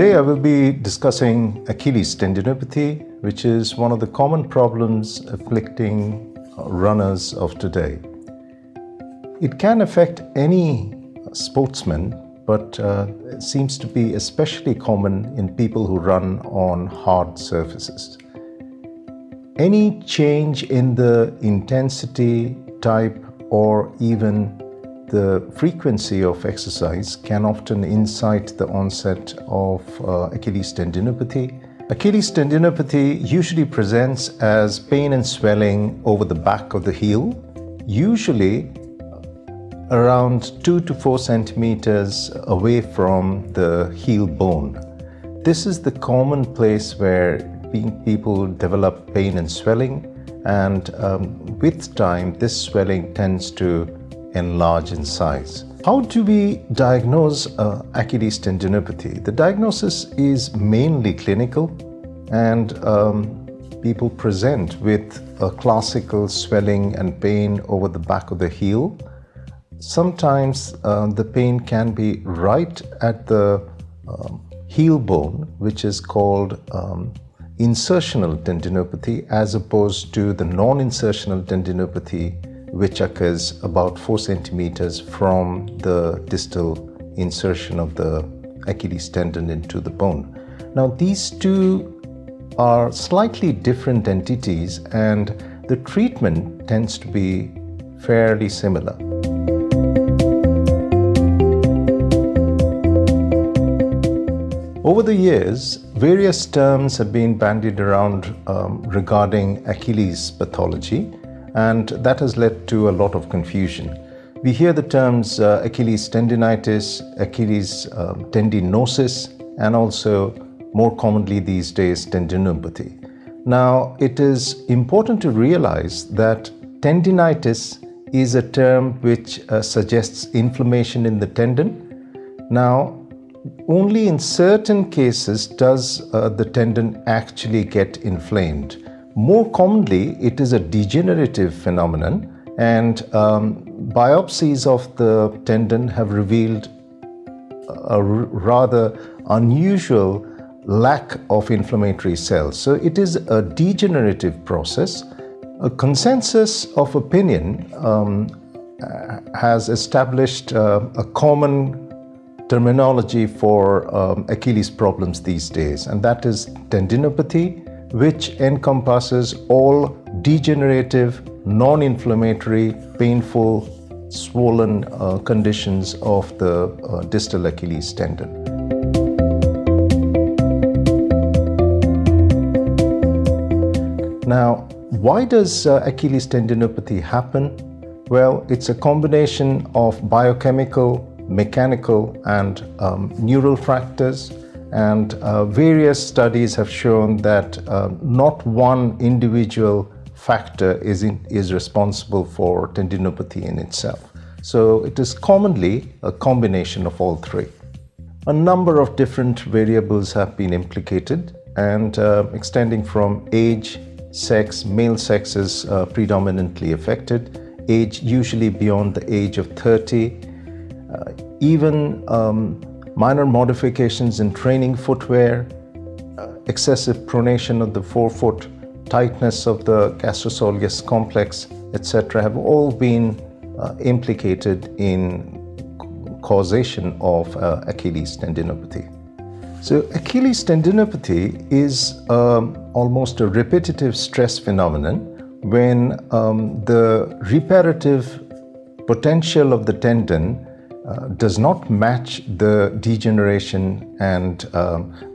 Today I will be discussing Achilles tendinopathy, which is one of the common problems afflicting runners of today. It can affect any sportsman, but it seems to be especially common in people who run on hard surfaces. Any change in the intensity, type, or even the frequency of exercise can often incite the onset of Achilles tendinopathy. Achilles tendinopathy usually presents as pain and swelling over the back of the heel, usually around 2 to 4 centimeters away from the heel bone. This is the common place where people develop pain and swelling, and with time this swelling tends to enlarge in size. How do we diagnose Achilles tendinopathy? The diagnosis is mainly clinical, and people present with a classical swelling and pain over the back of the heel. Sometimes the pain can be right at the heel bone, which is called insertional tendinopathy, as opposed to the non-insertional tendinopathy, which occurs about 4 centimeters from the distal insertion of the Achilles tendon into the bone. Now, these two are slightly different entities, and the treatment tends to be fairly similar. Over the years, various terms have been bandied around regarding Achilles pathology, and that has led to a lot of confusion. We hear the terms Achilles tendonitis, Achilles tendinosis, and also more commonly these days tendinopathy. Now, it is important to realize that tendinitis is a term which suggests inflammation in the tendon. Now, only in certain cases does the tendon actually get inflamed. More commonly, it is a degenerative phenomenon, and biopsies of the tendon have revealed a rather unusual lack of inflammatory cells. So it is a degenerative process. A consensus of opinion has established a common terminology for Achilles problems these days, and that is tendinopathy, which encompasses all degenerative, non-inflammatory, painful, swollen conditions of the distal Achilles tendon. Now, why does Achilles tendinopathy happen? Well, it's a combination of biochemical, mechanical, and neural factors. And various studies have shown that not one individual factor is responsible for tendinopathy in itself. So it is commonly a combination of all three. A number of different variables have been implicated, and extending from age, sex. Male sex is predominantly affected, age usually beyond the age of 30, even minor modifications in training footwear, excessive pronation of the forefoot, tightness of the gastrocsoleus complex, etc. have all been implicated in causation of Achilles tendinopathy. So Achilles tendinopathy is almost a repetitive stress phenomenon when the reparative potential of the tendon does not match the degeneration, and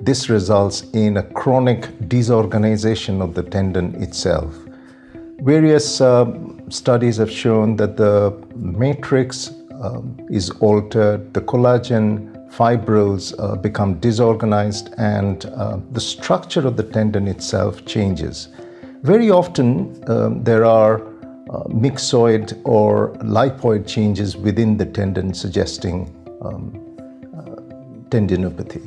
this results in a chronic disorganization of the tendon itself. Various studies have shown that the matrix is altered, the collagen fibrils become disorganized, and the structure of the tendon itself changes. Very often there are myxoid or lipoid changes within the tendon suggesting tendinopathy.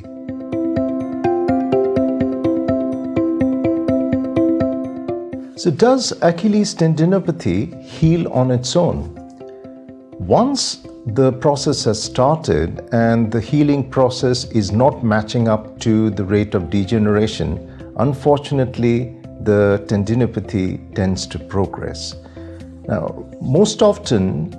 So does Achilles tendinopathy heal on its own? Once the process has started and the healing process is not matching up to the rate of degeneration, unfortunately, the tendinopathy tends to progress. Now, most often,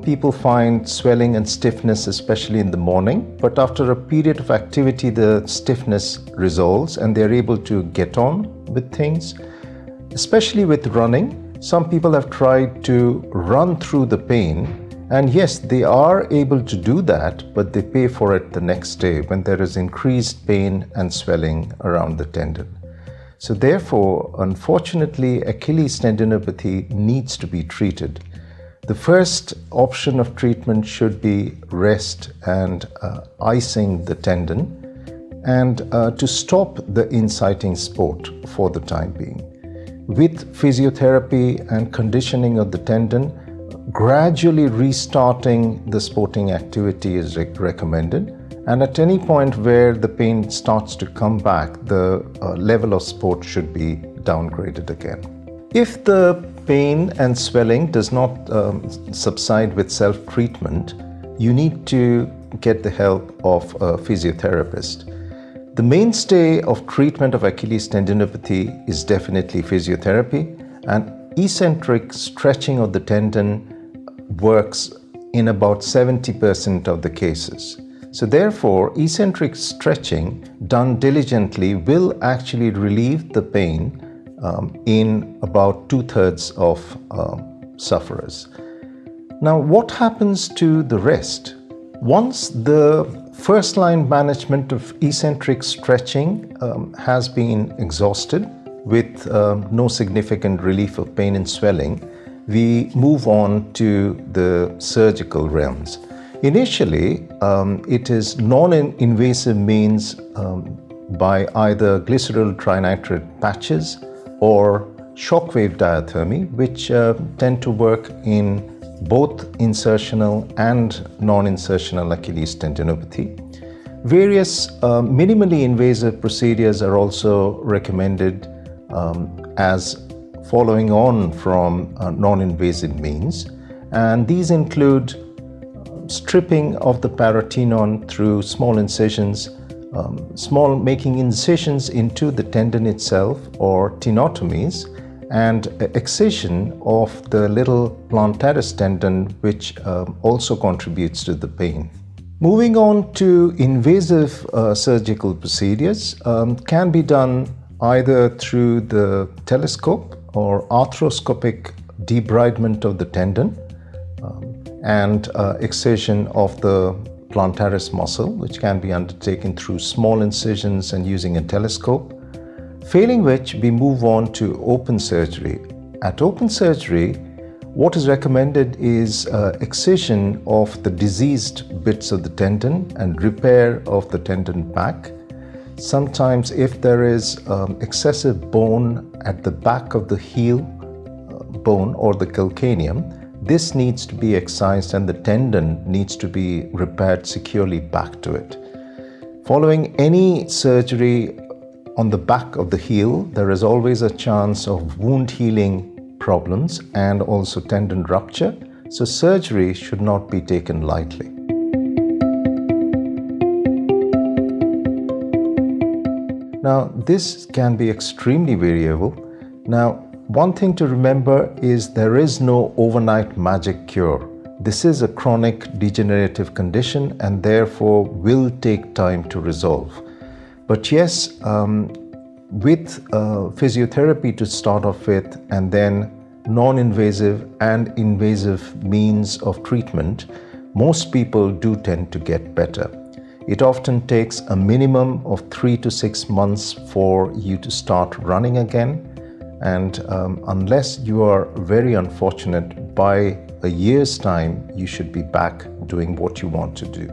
people find swelling and stiffness, especially in the morning, but after a period of activity, the stiffness resolves and they're able to get on with things. Especially with running, some people have tried to run through the pain, and yes, they are able to do that, but they pay for it the next day when there is increased pain and swelling around the tendon. So therefore, unfortunately, Achilles tendinopathy needs to be treated. The first option of treatment should be rest and icing the tendon and to stop the inciting sport for the time being. With physiotherapy and conditioning of the tendon, gradually restarting the sporting activity is recommended. And at any point where the pain starts to come back, the level of sport should be downgraded again. If the pain and swelling does not subside with self-treatment, you need to get the help of a physiotherapist. The mainstay of treatment of Achilles tendinopathy is definitely physiotherapy, and eccentric stretching of the tendon works in about 70% of the cases. So therefore, eccentric stretching done diligently will actually relieve the pain in about 2/3 of sufferers. Now, what happens to the rest? Once the first-line management of eccentric stretching has been exhausted with no significant relief of pain and swelling, we move on to the surgical realms. Initially, it is non-invasive means by either glycerol trinitrate patches or shockwave diathermy, which tend to work in both insertional and non-insertional Achilles tendinopathy. Various minimally invasive procedures are also recommended as following on from non-invasive means, and these include stripping of the paratenon through small incisions, making incisions into the tendon itself or tenotomies, and excision of the little plantaris tendon, which also contributes to the pain. Moving on to invasive surgical procedures, can be done either through the telescope or arthroscopic debridement of the tendon and excision of the plantaris muscle, which can be undertaken through small incisions and using a telescope, failing which we move on to open surgery. At open surgery, what is recommended is excision of the diseased bits of the tendon and repair of the tendon back. Sometimes if there is excessive bone at the back of the heel bone or the calcaneum, this needs to be excised and the tendon needs to be repaired securely back to it. Following any surgery on the back of the heel, there is always a chance of wound healing problems and also tendon rupture, so surgery should not be taken lightly. Now, this can be extremely variable. Now, one thing to remember is there is no overnight magic cure. This is a chronic degenerative condition and therefore will take time to resolve. But yes, with physiotherapy to start off with, and then non-invasive and invasive means of treatment, most people do tend to get better. It often takes a minimum of 3 to 6 months for you to start running again. And unless you are very unfortunate, by a year's time, you should be back doing what you want to do.